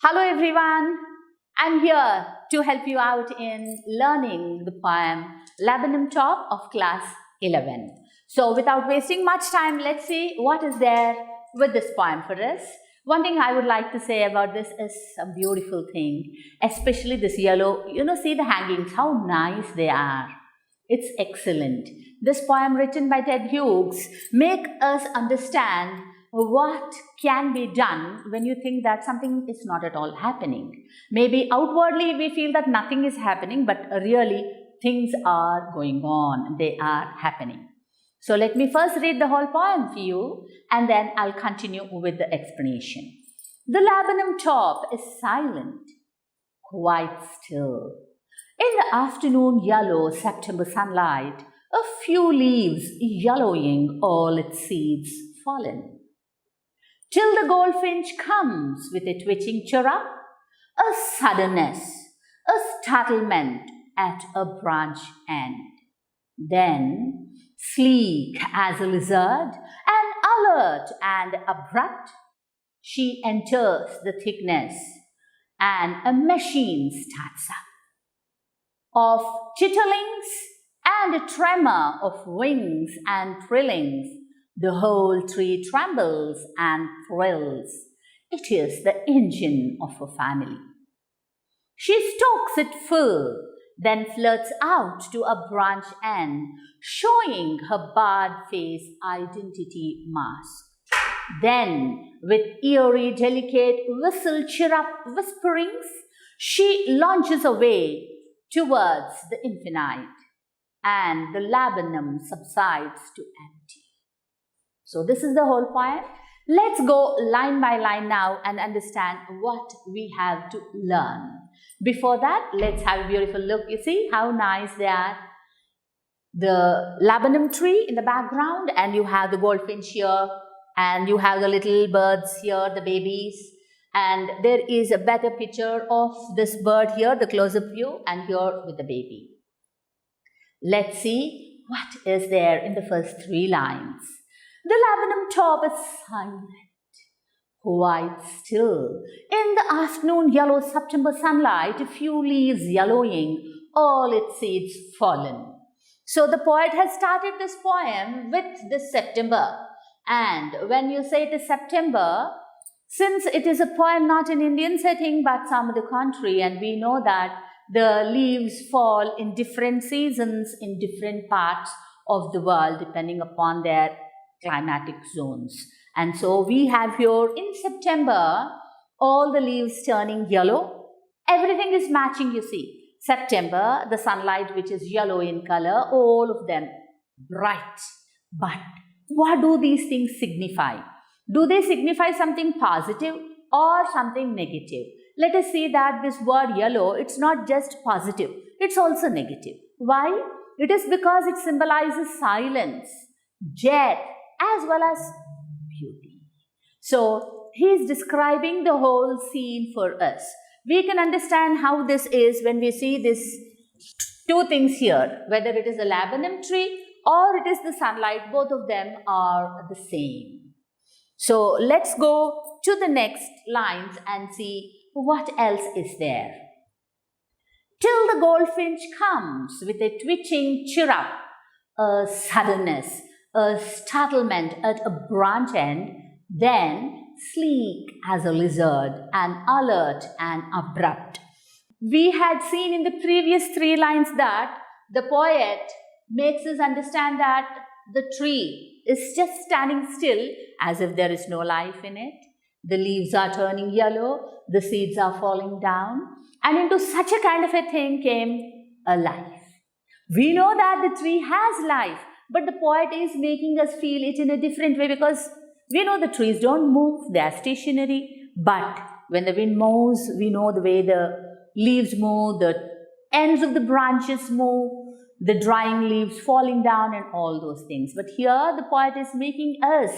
Hello everyone, I'm here to help you out in learning the poem Laburnum Top of class 11. So without wasting much time, let's see what is there with this poem for us. One thing I would like to say about this is a beautiful thing, especially this yellow. See the hangings, how nice they are. It's excellent. This poem written by Ted Hughes make us understand what can be done when you think that something is not at all happening. Maybe outwardly we feel that nothing is happening, but really things are going on. They are happening. So let me first read the whole poem for you and then I'll continue with the explanation. The laburnum top is silent, quite still. In the afternoon yellow September sunlight, a few leaves yellowing, all its seeds fallen. Till the goldfinch comes with a twitching chirrup, a suddenness, a startlement at a branch end. Then, sleek as a lizard, and alert and abrupt, she enters the thickness, and a machine starts up. Of chitterlings and a tremor of wings and trillings, the whole tree trembles and thrills. It is the engine of a family. She stokes it full, then flirts out to a branch end, showing her barred face identity mask. Then, with eerie, delicate whistle chirrup whisperings, she launches away towards the infinite, and the laburnum subsides to empty. So this is the whole poem. Let's go line by line now and understand what we have to learn. Before that, let's have a beautiful look. You see how nice they are. The laburnum tree in the background, and you have the goldfinch here, and you have the little birds here, the babies. And there is a better picture of this bird here, the close-up view, and here with the baby. Let's see what is there in the first three lines. The laburnum top is silent, quite still. In the afternoon yellow September sunlight, a few leaves yellowing, all its seeds fallen. So the poet has started this poem with this September. And when you say it is September, since it is a poem not in Indian setting but some other country, and we know that the leaves fall in different seasons in different parts of the world depending upon their climatic zones. And so we have here in September all the leaves turning yellow. Everything is matching, you see. September, the sunlight which is yellow in color, all of them bright. But what do these things signify? Do they signify something positive or something negative? Let us see that this word yellow, it's not just positive, it's also negative. Why? It is because it symbolizes silence, death, as well as beauty. So, he is describing the whole scene for us. We can understand how this is when we see these two things here, whether it is a laburnum tree or it is the sunlight, both of them are the same. So, let's go to the next lines and see what else is there. Till the goldfinch comes with a twitching chirrup, a suddenness, a startlement at a branch end, then sleek as a lizard and alert and abrupt. We had seen in the previous three lines that the poet makes us understand that the tree is just standing still as if there is no life in it. The leaves are turning yellow, the seeds are falling down, and into such a kind of a thing came a life. We know that the tree has life, but the poet is making us feel it in a different way because we know the trees don't move, they are stationary. But when the wind moves, we know the way the leaves move, the ends of the branches move, the drying leaves falling down and all those things. But here the poet is making us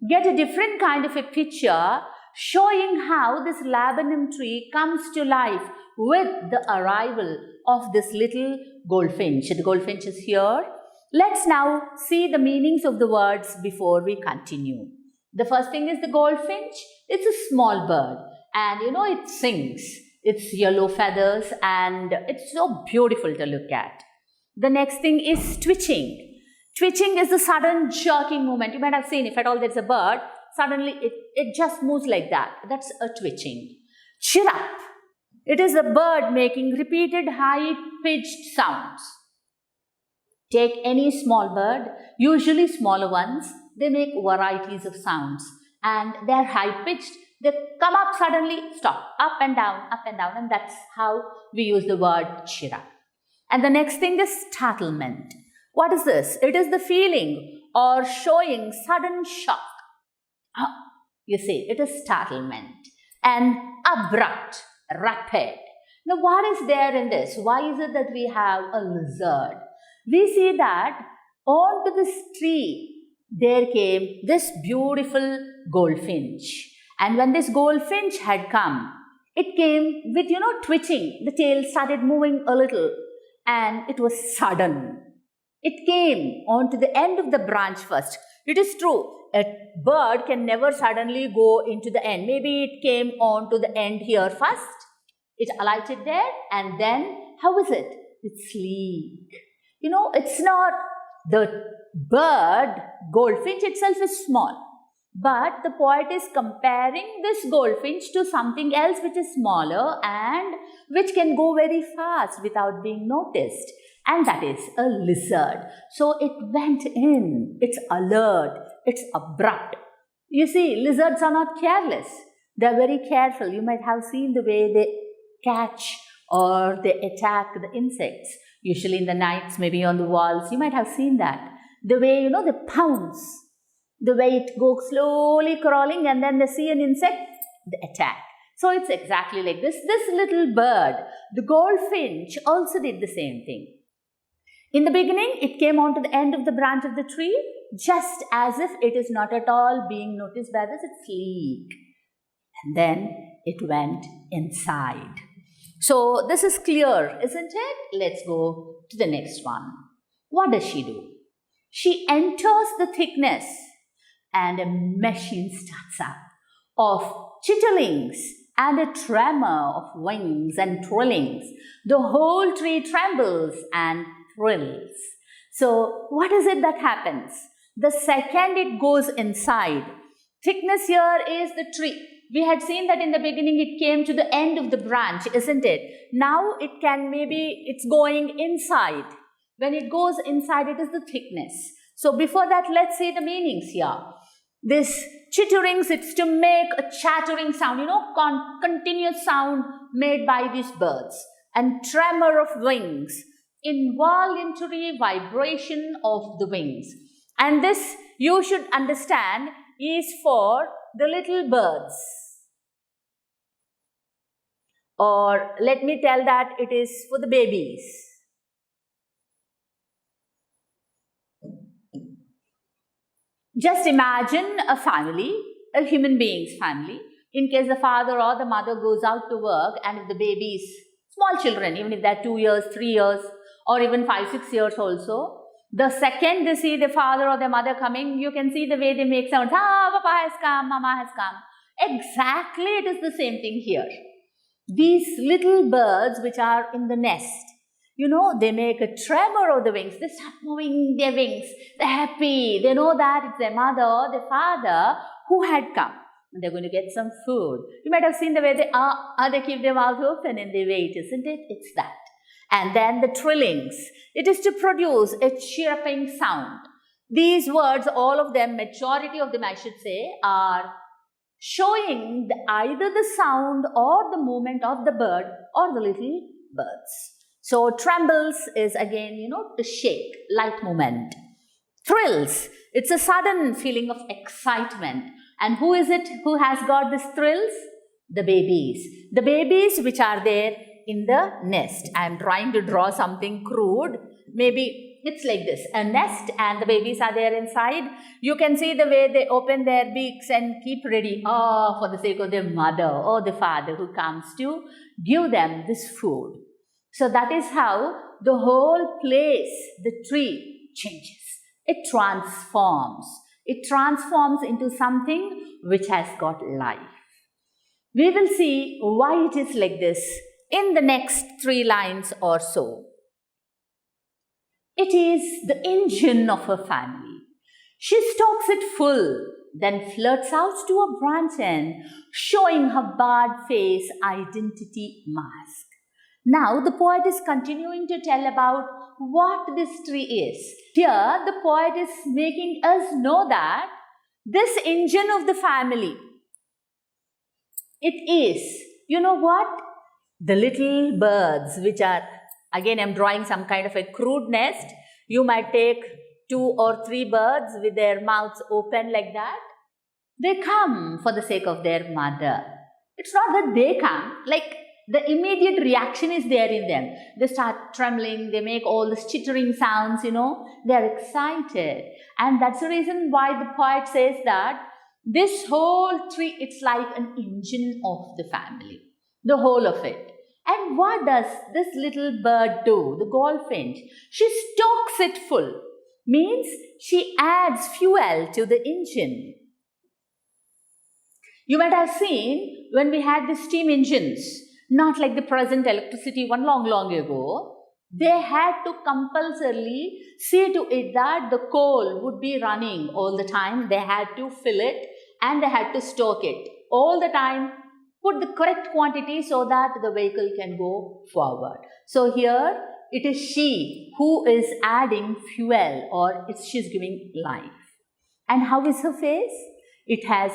get a different kind of a picture showing how this laburnum tree comes to life with the arrival of this little goldfinch. The goldfinch is here. Let's now see the meanings of the words before we continue. The first thing is the goldfinch. It's a small bird and it sings. It's yellow feathers and it's so beautiful to look at. The next thing is twitching. Twitching is the sudden jerking movement. You might have seen, if at all there's a bird, suddenly it just moves like that. That's a twitching. Chirrup. It is a bird making repeated high-pitched sounds. Take any small bird, usually smaller ones, they make varieties of sounds and they're high-pitched. They come up suddenly, stop, up and down, and that's how we use the word chirrup. And the next thing is tattlement. What is this? It is the feeling or showing sudden shock. You see, it is startlement. And abrupt, rapid. Now, what is there in this? Why is it that we have a lizard? We see that onto this tree, there came this beautiful goldfinch. And when this goldfinch had come, it came with, twitching. The tail started moving a little and it was sudden. It came onto the end of the branch first. It is true, a bird can never suddenly go into the end. Maybe it came onto the end here first. It alighted there and then, how is it? It's sleek. It's not the bird, goldfinch itself is small. But the poet is comparing this goldfinch to something else which is smaller and which can go very fast without being noticed. And that is a lizard. So it went in. It's alert. It's abrupt. You see, lizards are not careless. They're very careful. You might have seen the way they catch or they attack the insects. Usually in the nights, maybe on the walls. You might have seen that. The way, they pounce. The way it goes slowly crawling and then they see an insect, they attack. So it's exactly like this. This little bird, the goldfinch, also did the same thing. In the beginning, it came onto the end of the branch of the tree, just as if it is not at all being noticed by this, it's sleek. And then it went inside. So this is clear, isn't it? Let's go to the next one. What does she do? She enters the thickness and a machine starts up of chitterlings and a tremor of wings and trillings. The whole tree trembles and thrills. So what is it that happens? The second it goes inside, thickness here is the tree. We had seen that in the beginning it came to the end of the branch, isn't it? Now it's going inside. When it goes inside, it is the thickness. So before that, let's see the meanings here. This chitterings, it's to make a chattering sound, continuous sound made by these birds. And tremor of wings, involuntary vibration of the wings. And this, you should understand, is for the little birds. Or let me tell that it is for the babies. Just imagine a family, a human being's family. In case the father or the mother goes out to work and if the babies, small children, even if they're 2 years, 3 years, or even 5, 6 years also, the second they see the father or the mother coming, you can see the way they make sounds. Papa has come, mama has come. Exactly, it is the same thing here. These little birds which are in the nest, they make a tremor of the wings. They start moving their wings. They're happy. They know that it's their mother or their father who had come. And they're going to get some food. You might have seen the way they keep their mouth open and they wait, isn't it? It's that. And then the trillings. It is to produce a chirping sound. These words, all of them, majority of them I should say, are showing either the sound or the movement of the bird or the little birds. So trembles is again, to shake, light movement. Thrills, it's a sudden feeling of excitement. And who is it who has got these thrills? The babies. The babies which are there in the nest. I am trying to draw something crude. Maybe it's like this, a nest and the babies are there inside. You can see the way they open their beaks and keep ready, for the sake of their mother or the father who comes to give them this food. So that is how the whole place, the tree, changes. It transforms. It transforms into something which has got life. We will see why it is like this in the next 3 lines or so. It is the engine of her family. She stocks it full, then flirts out to a branch end, showing her barred face identity mask. Now the poet is continuing to tell about what this tree is. Here the poet is making us know that this engine of the family, it is, you know what? The little birds which are, again I'm drawing some kind of a crude nest. You might take 2 or 3 birds with their mouths open like that. They come for the sake of their mother. It's not that they come, like the immediate reaction is there in them. They start trembling, they make all these chittering sounds, they're excited. And that's the reason why the poet says that this whole tree, it's like an engine of the family, the whole of it. And what does this little bird do, the goldfinch? She stokes it full, means she adds fuel to the engine. You might have seen when we had the steam engines, not like the present electricity one long ago, they had to compulsorily see to it that the coal would be running all the time. They had to fill it and they had to stoke it all the time, put the correct quantity so that the vehicle can go forward. So here it is she who is adding fuel, or she's giving life. And how is her face? It has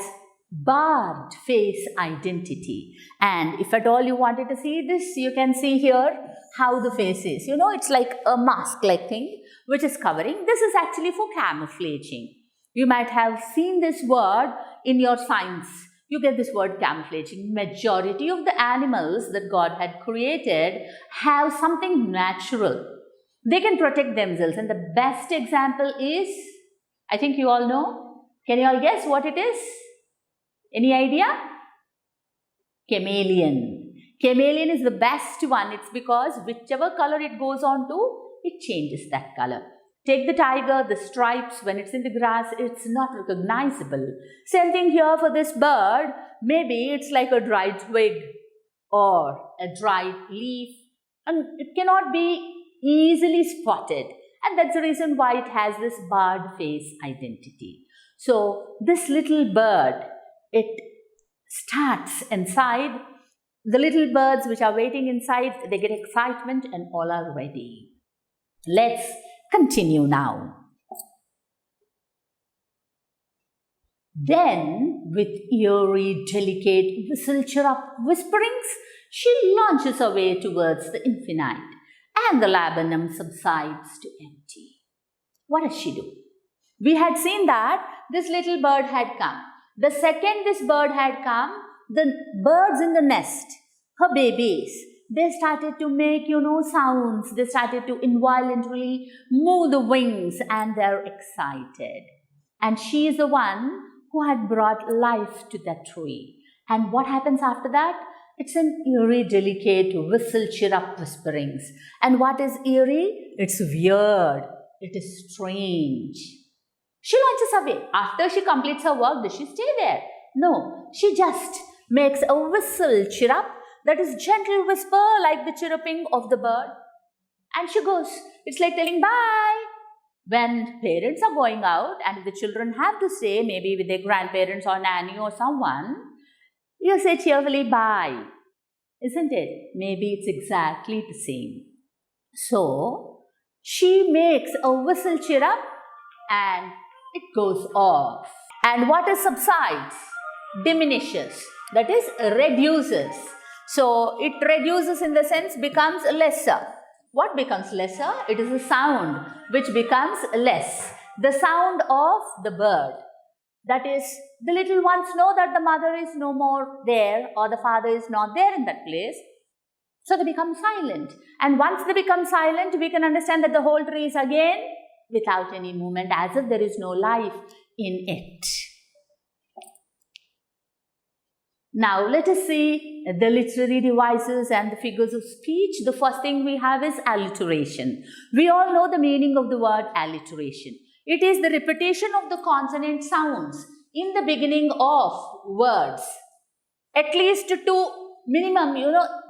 barred face identity. And if at all you wanted to see this, you can see here how the face is. It's like a mask-like thing which is covering. This is actually for camouflaging. You might have seen this word in your science. You get this word camouflaging. Majority of the animals that God had created have something natural. They can protect themselves. And the best example is, I think you all know. Can you all guess what it is? Any idea? Chameleon. Chameleon is the best one. It's because whichever color it goes on to, it changes that color. Take the tiger, the stripes, when it's in the grass, it's not recognizable. Same thing here for this bird. Maybe it's like a dried twig or a dried leaf, and it cannot be easily spotted. And that's the reason why it has this barred face identity. So this little bird, it starts inside. The little birds which are waiting inside, they get excitement and all are ready. Let's continue now. Then, with eerie, delicate, whistle-chirrup whisperings, she launches away towards the infinite, and the laburnum subsides to empty. What does she do? We had seen that this little bird had come. The second this bird had come, the birds in the nest, her babies, they started to make, sounds. They started to involuntarily move the wings and they're excited. And she is the one who had brought life to that tree. And what happens after that? It's an eerie, delicate whistle-chirrup whisperings. And what is eerie? It's weird. It is strange. She launches away. After she completes her work, does she stay there? No, she just makes a whistle-chirrup, that is gentle whisper like the chirruping of the bird. And she goes. It's like telling bye. When parents are going out and the children have to stay, maybe with their grandparents or nanny or someone, you say cheerfully bye. Isn't it? Maybe it's exactly the same. So, she makes a whistle chirrup and it goes off. And what is subsides? Diminishes. That is, reduces. So, it reduces in the sense becomes lesser. What becomes lesser? It is a sound which becomes less. The sound of the bird. That is, the little ones know that the mother is no more there or the father is not there in that place. So, they become silent. And once they become silent, we can understand that the whole tree is again without any movement, as if there is no life in it. Now, let us see the literary devices and the figures of speech. The first thing we have is alliteration. We all know the meaning of the word alliteration. It is the repetition of the consonant sounds in the beginning of words. At least 2 minimum,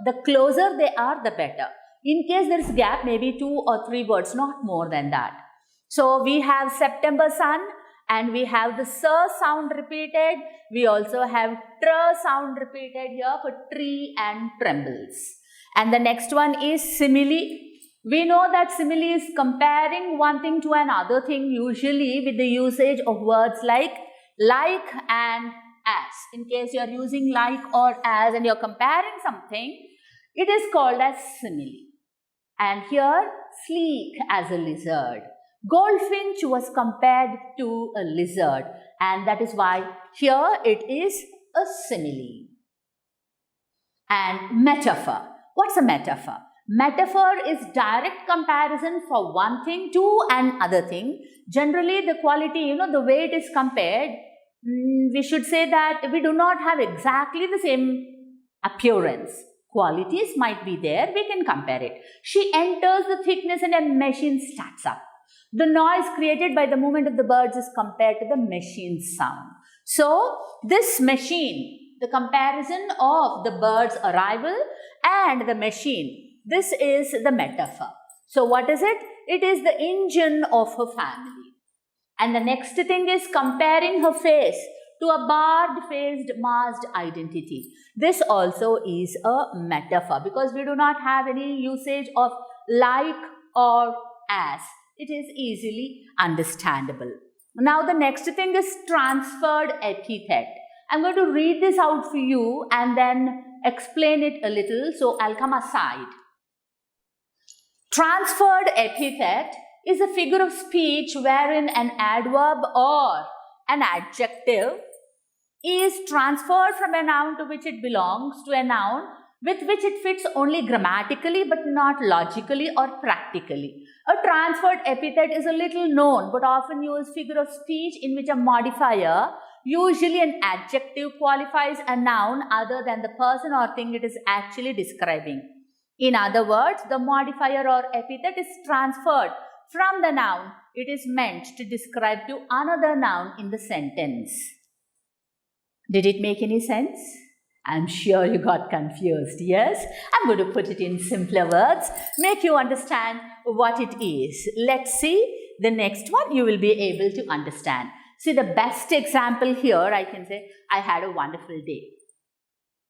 the closer they are, the better. In case there is gap, maybe 2 or 3 words, not more than that. So we have September sun, and we have the sir sound repeated. We also have tr sound repeated here for tree and trembles. And the next one is simile. We know that simile is comparing one thing to another thing, usually with the usage of words like and as. In case you are using like or as and you are comparing something, it is called as simile. And here, sleek as a lizard. Goldfinch was compared to a lizard, and that is why here it is a simile. And metaphor. What's a metaphor? Metaphor is direct comparison for one thing to another thing. Generally, the quality, the way it is compared, we should say that we do not have exactly the same appearance. Qualities might be there, we can compare it. She enters the thickness and a machine starts up. The noise created by the movement of the birds is compared to the machine's sound. So, this machine, the comparison of the bird's arrival and the machine, this is the metaphor. So, what is it? It is the engine of her family. And the next thing is comparing her face to a barred-faced masked identity. This also is a metaphor because we do not have any usage of like or as. It is easily understandable. Now the next thing is transferred epithet. I'm going to read this out for you and then explain it a little. So I'll come aside. Transferred epithet is a figure of speech wherein an adverb or an adjective is transferred from a noun to which it belongs to a noun with which it fits only grammatically but not logically or practically. A transferred epithet is a little known but often used figure of speech in which a modifier, usually an adjective, qualifies a noun other than the person or thing it is actually describing. In other words, the modifier or epithet is transferred from the noun it is meant to describe to another noun in the sentence. Did it make any sense? I'm sure you got confused, yes? I'm going to put it in simpler words, make you understand what it is. Let's see the next one you will be able to understand. See, the best example here, I can say, I had a wonderful day.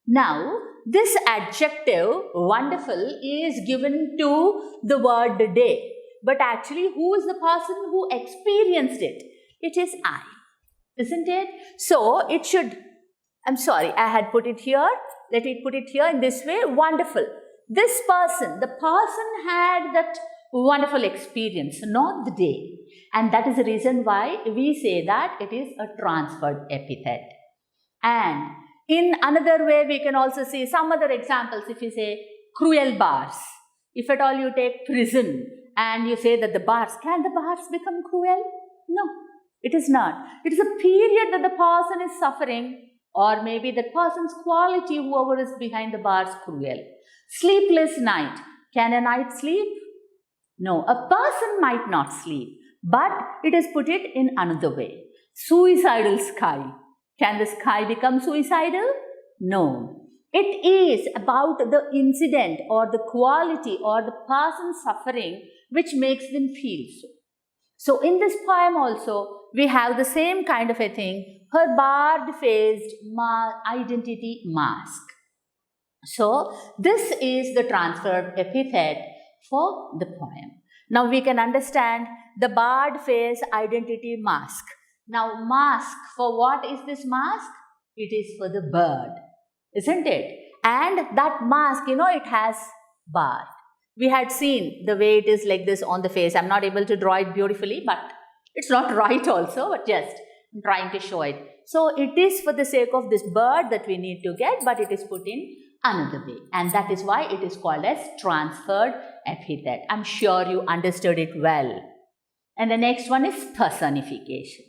Now, this adjective, wonderful, is given to the word day. But actually, who is the person who experienced it? It is I, isn't it? So, it should, I'm sorry, I had put it here. Let me put it here in this way. Wonderful. This person, the person had that wonderful experience, not the day. And that is the reason why we say that it is a transferred epithet. And in another way, we can also see some other examples. If you say cruel bars, if at all you take prison and you say that the bars, can the bars become cruel? No, it is not. It is a period that the person is suffering, or maybe that person's quality, whoever is behind the bars, cruel. Sleepless night. Can a night sleep? No, a person might not sleep, but it is put it in another way. Suicidal sky. Can the sky become suicidal? No. It is about the incident or the quality or the person suffering which makes them feel so. So in this poem also, we have the same kind of a thing, her barred-faced identity mask. So this is the transferred epithet for the poem. Now we can understand the barred-face identity mask. Now mask, for what is this mask? It is for the bird, isn't it? And that mask, it has bar. We had seen the way it is like this on the face. I'm not able to draw it beautifully, but it's not right also, but just I'm trying to show it. So it is for the sake of this bird that we need to get, but it is put in another way. And that is why it is called as transferred epithet. I'm sure you understood it well. And the next one is personification.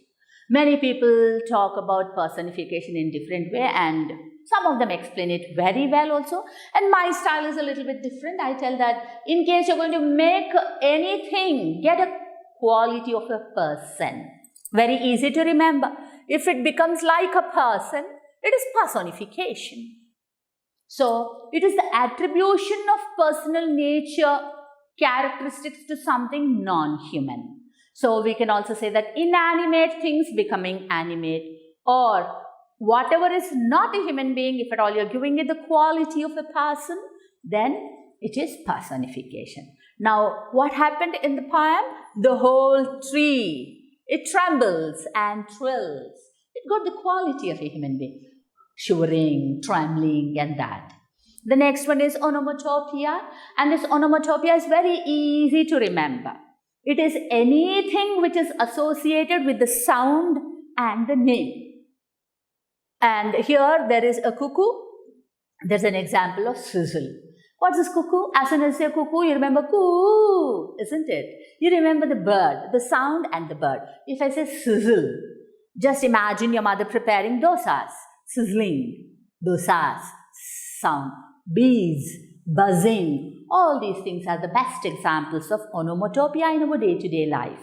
Many people talk about personification in different way, and some of them explain it very well also. And my style is a little bit different. I tell that in case you're going to make anything, get a quality of a person. Very easy to remember. If it becomes like a person, It is personification. So, it is the attribution of personal nature characteristics to something non-human. So, we can also say that inanimate things becoming animate, or whatever is not a human being, if at all you're giving it the quality of a person, then it is personification. Now, what happened in the poem? The whole tree, it trembles and trills. It got the quality of a human being. Shivering, trembling, and that. The next one is onomatopoeia, and this onomatopoeia is very easy to remember. It is anything which is associated with the sound and the name. And here there is a cuckoo. There's an example of sizzle. What's this cuckoo? As soon as you say cuckoo, you remember coo, isn't it? You remember the bird, the sound and the bird. If I say sizzle, just imagine your mother preparing dosas. Sizzling, dosas, sound, bees, buzzing, all these things are the best examples of onomatopoeia in our day-to-day life.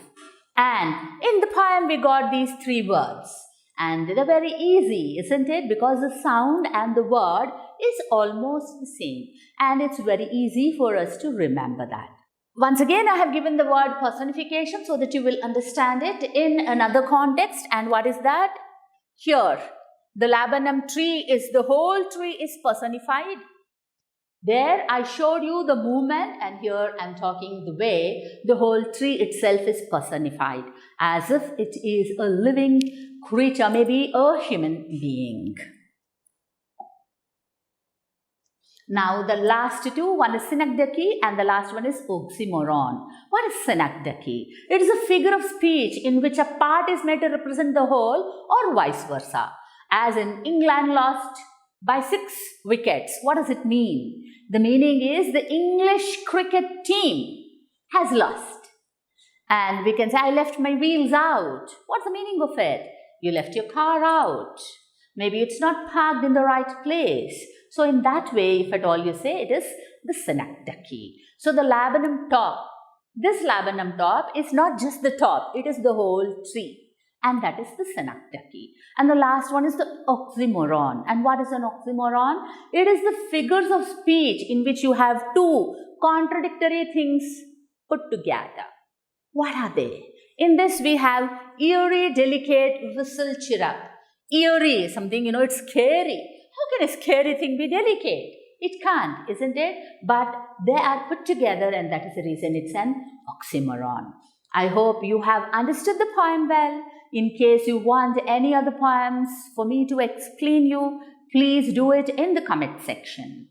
And in the poem we got these three words, and they're very easy, isn't it? Because the sound and the word is almost the same, and it's very easy for us to remember that. Once again, I have given the word personification so that you will understand it in another context. And what is that? Here, the laburnum tree is, the whole tree is personified. There I showed you the movement, and here I am talking the way the whole tree itself is personified, as if it is a living creature, maybe a human being. Now the last two, one is synecdoche and the last one is oxymoron. What is synecdoche? It is a figure of speech in which a part is made to represent the whole, or vice versa. As in, England lost by 6 wickets. What does it mean? The meaning is the English cricket team has lost. And we can say, I left my wheels out. What's the meaning of it? You left your car out. Maybe it's not parked in the right place. So in that way, if at all you say, it is the synecdoche. So the laburnum top, this laburnum top is not just the top, it is the whole tree. And that is the synecdoche. And the last one is the oxymoron. And what is an oxymoron? It is the figures of speech in which you have two contradictory things put together. What are they? In this we have eerie, delicate, whistle, chirrup. Eerie, something, it's scary. How can a scary thing be delicate? It can't, isn't it? But they are put together, and that is the reason it's an oxymoron. I hope you have understood the poem well. In case you want any other poems for me to explain you, please do it in the comment section.